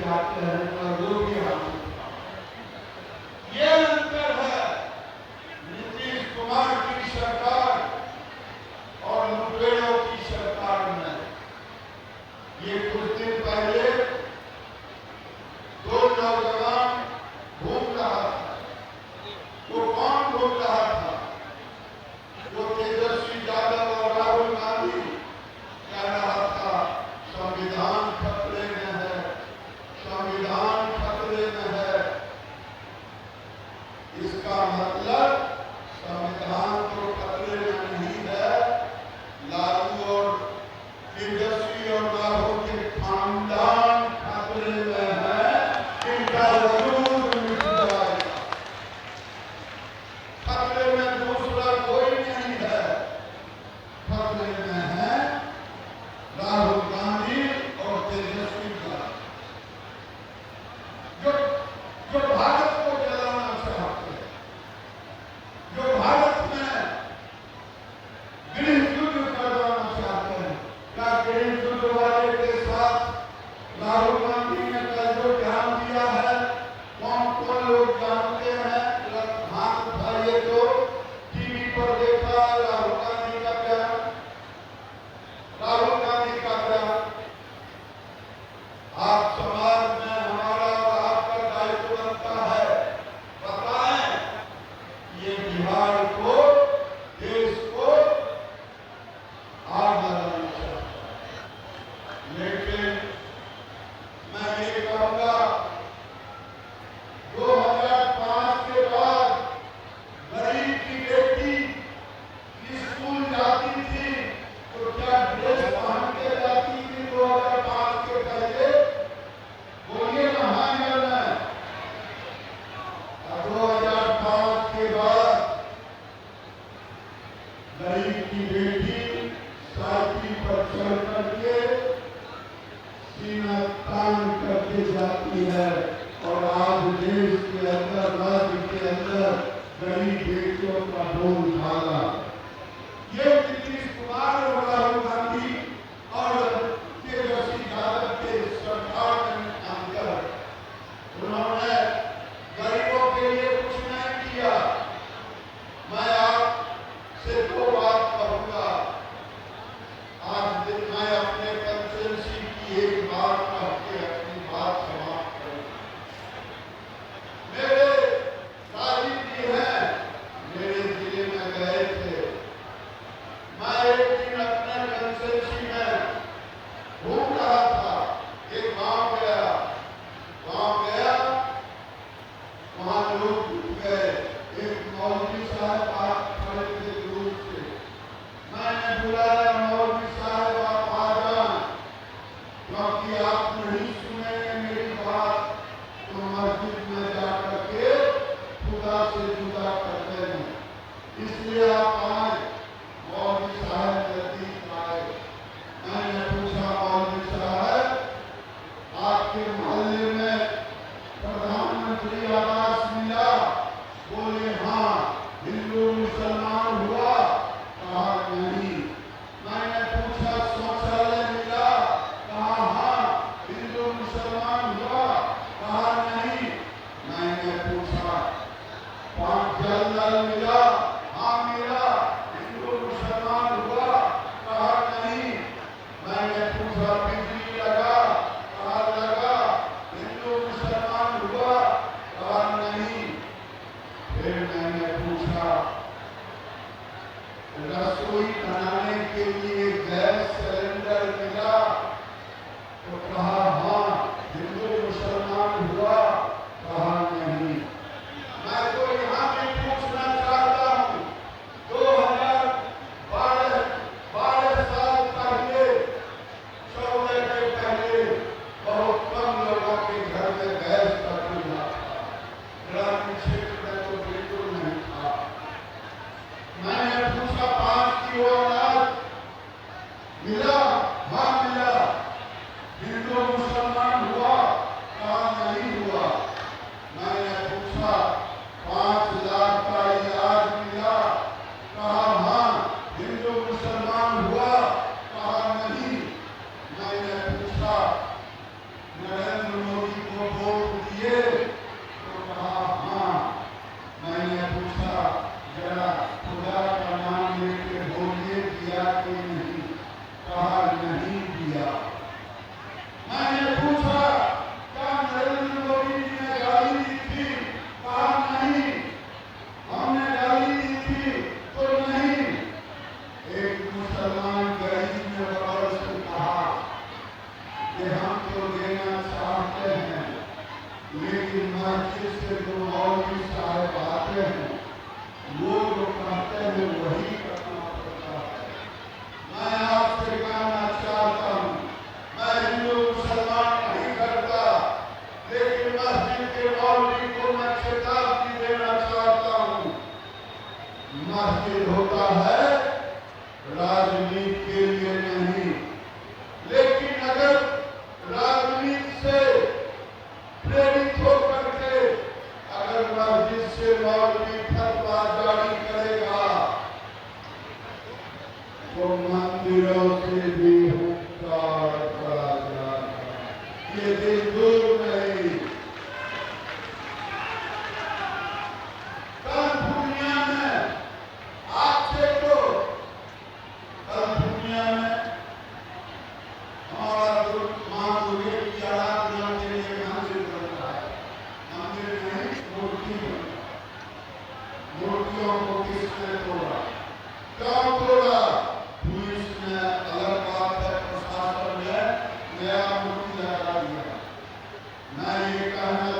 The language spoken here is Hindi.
जाते हैं और वो भी हासिल था। ये अंतर है नीतीश कुमार की सरकार और मुठभेड़ों की सरकार में। ये कुछ दिन पहले दो नौजवान घूम रहा था। वो कौन घूम रहा था? वो तेजस्वी यादव और राहुल गांधी कह रहा था संविधान खतरे में है, संविधान खतरे में है। इसका मतलब संविधान तो खतरे में नहीं है, लालू और तेजस्वी और राहुल के खानदान खतरे में है। इनका वजूद मिट जाएगा। खतरे में दूसरा कोई नहीं है, खतरे में है राहुल गांधी और तेजस्वी यादव, जो भारत को जलाना चाहते हैं, जो भारत में गृह युद्ध करवाना चाहते हैं। क्या गृह युद्ध वाले के साथ राहुल गांधी ने कल जो ध्यान दिया है, कौन कौन लोग जानते हैं? हाथ उठाइए तो टीवी पर देखा राहुल गांधी का बयान, राहुल गांधी का बयान। आप समाज में हमारा और आपका दायित्व बनता है, बताएं ये बिहार को, देश को आग लगाना चाहता है। लेकिन मैं ये कहूंगा 2005 के बाद गरीब की बेटी स्कूल जाती थी तो क्या ड्रेस पहन के जाती थी? 2005 के पहले बोलिए ना, हाँ या नहीं? 2005 के बाद गरीब की बेटी साइकिल पर चढ़ करके सीना तान करके जाती है। और आज देश के अंदर, राज्य के अंदर गरीब बेटियों का बोलबाला ये नीतीश कुमार और राहुल गांधी और तेजस्वी यादव के सरकार में आकर उन्होंने गरीबों के लिए कुछ नहीं किया। मैं आपसे दो बात कहूंगा। आज मैं अपने कंस्टिट्यूएंसी की एक बात कह के अपनी बात समाप्त करूंगा। मेरे राजीव जी हैं, मेरे जिले में गए थे। मैं एक दिन अपने कंस्टिट्यूएंसी में घूम रहा था, एक गांव गया, वहां लोग जुट गए। एक मौलवी साहब आप खड़े थे दूर से, मैंने बुलाया, मौलवी साहब आप आ जाएं, क्योंकि आप नहीं सुनेंगे मेरी बात तो मस्जिद में जाकर के खुदा से जुदा कर देंगे, इसलिए आप आए। मौलवी साहब नजदीक आए। मैंने पूछा, मौलवी साहब आपके मोहल्ले में प्रधानमंत्री आवास मिला? बोले हाँ। हिंदू मुसलमान हुआ? कहा नहीं। मैंने पूछा शौचालय मिला? कहा हाँ। हिंदू मुसलमान हुआ? कहा नहीं। मैंने पूछा जल नल मिला? हाँ मिला। हिंदू मुसलमान हुआ? कहा नहीं। मैंने पूछा बिजली लगा? कहा लगा। हिंदू मुसलमान हुआ? कहा नहीं। फिर मैंने पूछा रसोई बनाने के लिए गैस सिलेंडर मिला? तो कहा हाँ। चाहते हैं, लेकिन मस्जिद से जो मौलवी साहब आते हैं वो जो कहते हैं वही करना पड़ता है। मैं आपसे कहना चाहता हूँ, मैं हिंदू मुसलमान नहीं करता, लेकिन मस्जिद के मौलवी को मैं चेतावनी देना चाहता हूँ। मस्जिद होता है राजनीति के लिए नहीं, लेकिन अगर राजनीति से प्रेरित होकर के अगर मस्जिद से मौलवी फतवा जारी करेगा तो मंदिरों से भी हुंकार करा जाएगा। ये दिन दूर नहीं। कल दुनिया में आपसे तो कल दुनिया में हमारा जो मां दुर्गे की आराधना के लिए मंदिर बनता है, मंदिर नहीं मूर्ति बनता है। मूर्तियों को किसने तोड़ा, क्यों तोड़ा? पुलिस ने, अलग बात है, प्रशासन ने नया मूर्ति लगा दिया। मैं ये कहना